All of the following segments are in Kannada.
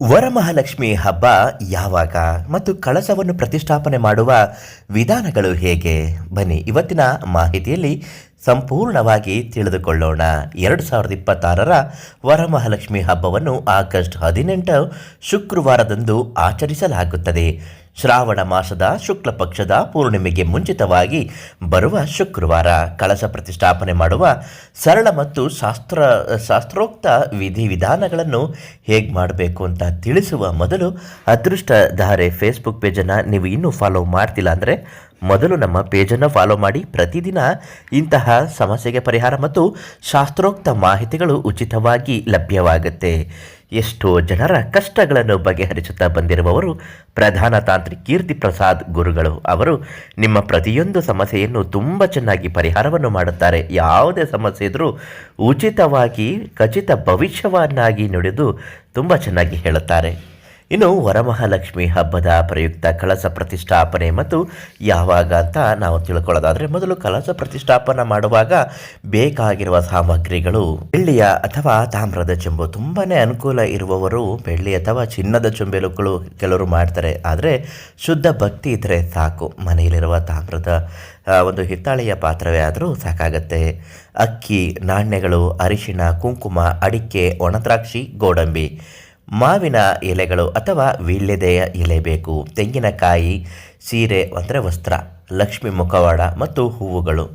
ವರಮಹಾಲಕ್ಷ್ಮಿ ಹಬ್ಬ ಯಾವಾಗ ಮತ್ತು ಕಳಸವನ್ನು ಪ್ರತಿಷ್ಠಾಪನೆ ಮಾಡುವ ವಿಧಾನಗಳು ಹೇಗೆ? ಬನ್ನಿ ಇವತ್ತಿನ ಮಾಹಿತಿಯಲ್ಲಿ ಸಂಪೂರ್ಣವಾಗಿ ತಿಳಿದುಕೊಳ್ಳೋಣ. 2026ರ ವರಮಹಾಲಕ್ಷ್ಮಿ ಹಬ್ಬವನ್ನು ಆಗಸ್ಟ್ 18 ಶುಕ್ರವಾರದಂದು ಆಚರಿಸಲಾಗುತ್ತದೆ. ಶ್ರಾವಣ ಮಾಸದ ಶುಕ್ಲ ಪಕ್ಷದ ಪೂರ್ಣಿಮೆಗೆ ಮುಂಚಿತವಾಗಿ ಬರುವ ಶುಕ್ರವಾರ ಕಳಸ ಪ್ರತಿಷ್ಠಾಪನೆ ಮಾಡುವ ಸರಳ ಮತ್ತು ಶಾಸ್ತ್ರೋಕ್ತ ವಿಧಿವಿಧಾನಗಳನ್ನು ಹೇಗೆ ಮಾಡಬೇಕು ಅಂತ ತಿಳಿಸುವ ಮೊದಲು ಅದೃಷ್ಟಧಾರೆ ಫೇಸ್ಬುಕ್ ಪೇಜನ್ನು ನೀವು ಇನ್ನೂ ಫಾಲೋ ಮಾಡ್ತಿಲ್ಲ ಅಂದರೆ ಮೊದಲು ನಮ್ಮ ಪೇಜನ್ನು ಫಾಲೋ ಮಾಡಿ. ಪ್ರತಿದಿನ ಇಂತಹ ಸಮಸ್ಯೆಗೆ ಪರಿಹಾರ ಮತ್ತು ಶಾಸ್ತ್ರೋಕ್ತ ಮಾಹಿತಿಗಳು ಉಚಿತವಾಗಿ ಲಭ್ಯವಾಗುತ್ತೆ. ಎಷ್ಟೋ ಜನರ ಕಷ್ಟಗಳನ್ನು ಬಗೆಹರಿಸುತ್ತಾ ಬಂದಿರುವವರು ಪ್ರಧಾನ ತಾಂತ್ರಿಕ ಕೀರ್ತಿ ಪ್ರಸಾದ್ ಗುರುಗಳು. ಅವರು ನಿಮ್ಮ ಪ್ರತಿಯೊಂದು ಸಮಸ್ಯೆಯನ್ನು ತುಂಬ ಚೆನ್ನಾಗಿ ಪರಿಹಾರವನ್ನು ಮಾಡುತ್ತಾರೆ. ಯಾವುದೇ ಸಮಸ್ಯೆ ಇದ್ದರೂ ಉಚಿತವಾಗಿ ಖಚಿತ ಭವಿಷ್ಯವನ್ನಾಗಿ ನುಡಿದು ತುಂಬ ಚೆನ್ನಾಗಿ ಹೇಳುತ್ತಾರೆ. ಇನ್ನು ವರಮಹಾಲಕ್ಷ್ಮಿ ಹಬ್ಬದ ಪ್ರಯುಕ್ತ ಕಳಸ ಪ್ರತಿಷ್ಠಾಪನೆ ಮತ್ತು ಯಾವಾಗ ಅಂತ ನಾವು ತಿಳ್ಕೊಳ್ಳೋದಾದರೆ, ಮೊದಲು ಕಳಸ ಪ್ರತಿಷ್ಠಾಪನೆ ಮಾಡುವಾಗ ಬೇಕಾಗಿರುವ ಸಾಮಗ್ರಿಗಳು ಬೆಳ್ಳಿಯ ಅಥವಾ ತಾಮ್ರದ ಚೆಂಬು. ತುಂಬಾ ಅನುಕೂಲ ಇರುವವರು ಬೆಳ್ಳಿ ಅಥವಾ ಚಿನ್ನದ ಚೆಂಬುಗಳು ಕೆಲವರು ಮಾಡ್ತಾರೆ. ಆದರೆ ಶುದ್ಧ ಭಕ್ತಿ ಇದ್ದರೆ ಸಾಕು. ಮನೆಯಲ್ಲಿರುವ ತಾಮ್ರದ ಒಂದು ಹಿತ್ತಾಳೆಯ ಪಾತ್ರವೇ ಆದರೂ ಸಾಕಾಗತ್ತೆ. ಅಕ್ಕಿ, ನಾಣ್ಯಗಳು, ಅರಿಶಿಣ, ಕುಂಕುಮ, ಅಡಿಕೆ, ಒಣದ್ರಾಕ್ಷಿ, ಗೋಡಂಬಿ, ಮಾವಿನ ಎಲೆಗಳು ಅಥವಾ ವೀಳ್ಯದೆಯ ಎಲೆ ಬೇಕು. ತೆಂಗಿನಕಾಯಿ, ಸೀರೆ ಅಂದರೆ ವಸ್ತ್ರ, ಲಕ್ಷ್ಮಿ ಮುಖವಾಡ ಮತ್ತು ಹೂವುಗಳು.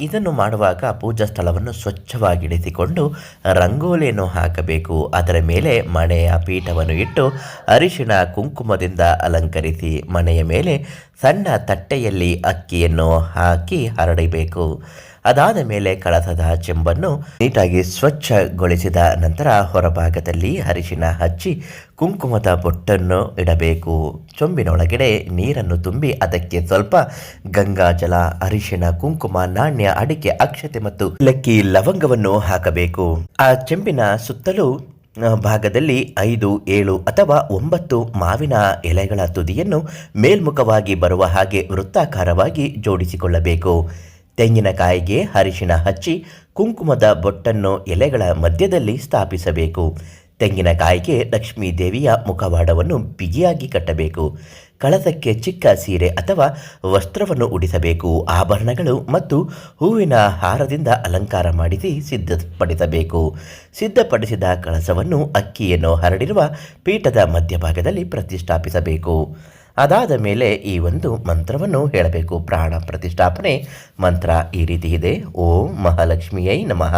ಇದನ್ನು ಮಾಡುವಾಗ ಪೂಜಾ ಸ್ಥಳವನ್ನು ಸ್ವಚ್ಛವಾಗಿಡಿಸಿಕೊಂಡು ರಂಗೋಲಿಯನ್ನು ಹಾಕಬೇಕು. ಅದರ ಮೇಲೆ ಮಣೆಯ ಪೀಠವನ್ನು ಇಟ್ಟು ಅರಿಶಿಣ ಕುಂಕುಮದಿಂದ ಅಲಂಕರಿಸಿ ಮಣೆಯ ಮೇಲೆ ಸಣ್ಣ ತಟ್ಟೆಯಲ್ಲಿ ಅಕ್ಕಿಯನ್ನು ಹಾಕಿ ಹರಡಬೇಕು. ಅದಾದ ಮೇಲೆ ಕಳಸದ ಚೆಂಬನ್ನು ನೀಟಾಗಿ ಸ್ವಚ್ಛಗೊಳಿಸಿದ ನಂತರ ಹೊರಭಾಗದಲ್ಲಿ ಅರಿಶಿಣ ಹಚ್ಚಿ ಕುಂಕುಮದ ಬೊಟ್ಟನ್ನು ಇಡಬೇಕು. ಚೊಂಬಿನೊಳಗಡೆ ನೀರನ್ನು ತುಂಬಿ ಅದಕ್ಕೆ ಸ್ವಲ್ಪ ಗಂಗಾಜಲ, ಅರಿಶಿಣ, ಕುಂಕುಮ, ನಾಣ್ಯ, ಅಡಿಕೆ, ಅಕ್ಷತೆ ಮತ್ತು ಲಕ್ಕಿ ಲವಂಗವನ್ನು ಹಾಕಬೇಕು. ಆ ಚೆಂಬಿನ ಸುತ್ತಲೂ ಭಾಗದಲ್ಲಿ 5, 7 ಅಥವಾ 9 ಮಾವಿನ ಎಲೆಗಳ ತುದಿಯನ್ನು ಮೇಲ್ಮುಖವಾಗಿ ಬರುವ ಹಾಗೆ ವೃತ್ತಾಕಾರವಾಗಿ ಜೋಡಿಸಿಕೊಳ್ಳಬೇಕು. ತೆಂಗಿನಕಾಯಿಗೆ ಅರಿಶಿಣ ಹಚ್ಚಿ ಕುಂಕುಮದ ಬೊಟ್ಟನ್ನು ಎಲೆಗಳ ಮಧ್ಯದಲ್ಲಿ ಸ್ಥಾಪಿಸಬೇಕು. ತೆಂಗಿನಕಾಯಿಗೆ ಲಕ್ಷ್ಮೀ ದೇವಿಯ ಮುಖವಾಡವನ್ನು ಬಿಗಿಯಾಗಿ ಕಟ್ಟಬೇಕು. ಕಳಸಕ್ಕೆ ಚಿಕ್ಕ ಸೀರೆ ಅಥವಾ ವಸ್ತ್ರವನ್ನು ಉಡಿಸಬೇಕು. ಆಭರಣಗಳು ಮತ್ತು ಹೂವಿನ ಹಾರದಿಂದ ಅಲಂಕಾರ ಮಾಡಿಸಿ ಸಿದ್ಧಪಡಿಸಬೇಕು. ಸಿದ್ಧಪಡಿಸಿದ ಕಳಸವನ್ನು ಅಕ್ಕಿಯನ್ನು ಹರಡಿರುವ ಪೀಠದ ಮಧ್ಯಭಾಗದಲ್ಲಿ ಪ್ರತಿಷ್ಠಾಪಿಸಬೇಕು. ಅದಾದ ಮೇಲೆ ಈ ಒಂದು ಮಂತ್ರವನ್ನು ಹೇಳಬೇಕು. ಪ್ರಾಣ ಪ್ರತಿಷ್ಠಾಪನೆ ಮಂತ್ರ ಈ ರೀತಿ ಇದೆ: ಓಂ ಮಹಾಲಕ್ಷ್ಮಿಯೈ ನಮಃ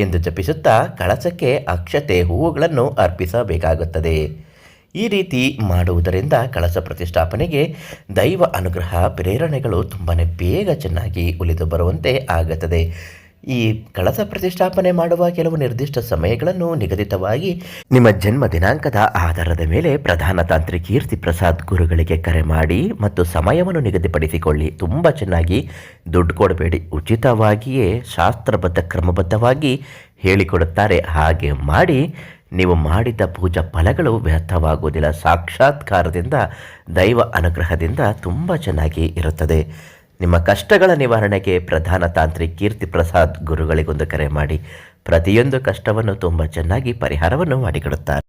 ಎಂದು ಜಪಿಸುತ್ತಾ ಕಳಸಕ್ಕೆ ಅಕ್ಷತೆ, ಹೂವುಗಳನ್ನು ಅರ್ಪಿಸಬೇಕಾಗುತ್ತದೆ. ಈ ರೀತಿ ಮಾಡುವುದರಿಂದ ಕಳಸ ಪ್ರತಿಷ್ಠಾಪನೆಗೆ ದೈವ ಅನುಗ್ರಹ, ಪ್ರೇರಣೆಗಳು ತುಂಬಾ ಬೇಗ ಚೆನ್ನಾಗಿ ಉಳಿದು ಬರುವಂತೆ ಆಗುತ್ತದೆ. ಈ ಕಳಸ ಪ್ರತಿಷ್ಠಾಪನೆ ಮಾಡುವ ಕೆಲವು ನಿರ್ದಿಷ್ಟ ಸಮಯಗಳನ್ನು ನಿಗದಿತವಾಗಿ ನಿಮ್ಮ ಜನ್ಮ ದಿನಾಂಕದ ಆಧಾರದ ಮೇಲೆ ಪ್ರಧಾನ ತಾಂತ್ರಿಕ ಕೀರ್ತಿ ಪ್ರಸಾದ್ ಗುರುಗಳಿಗೆ ಕರೆ ಮಾಡಿ ಮತ್ತು ಸಮಯವನ್ನು ನಿಗದಿಪಡಿಸಿಕೊಳ್ಳಿ. ತುಂಬ ಚೆನ್ನಾಗಿ ದುಡ್ಡು ಕೊಡಬೇಡಿ, ಉಚಿತವಾಗಿಯೇ ಶಾಸ್ತ್ರಬದ್ಧ ಕ್ರಮಬದ್ಧವಾಗಿ ಹೇಳಿಕೊಡುತ್ತಾರೆ. ಹಾಗೆ ಮಾಡಿ ನೀವು ಮಾಡಿದ ಪೂಜಾ ಫಲಗಳು ವ್ಯರ್ಥವಾಗುವುದಿಲ್ಲ. ಸಾಕ್ಷಾತ್ಕಾರದಿಂದ, ದೈವ ಅನುಗ್ರಹದಿಂದ ತುಂಬ ಚೆನ್ನಾಗಿ ಇರುತ್ತದೆ. ನಿಮ್ಮ ಕಷ್ಟಗಳ ನಿವಾರಣೆಗೆ ಪ್ರಧಾನ ತಾಂತ್ರಿಕ ಕೀರ್ತಿ ಪ್ರಸಾದ್ ಗುರುಗಳಿಗೊಂದು ಕರೆ ಮಾಡಿ. ಪ್ರತಿಯೊಂದು ಕಷ್ಟವನ್ನು ತುಂಬ ಚೆನ್ನಾಗಿ ಪರಿಹಾರವನ್ನು ಮಾಡಿಕೊಡುತ್ತಾರೆ.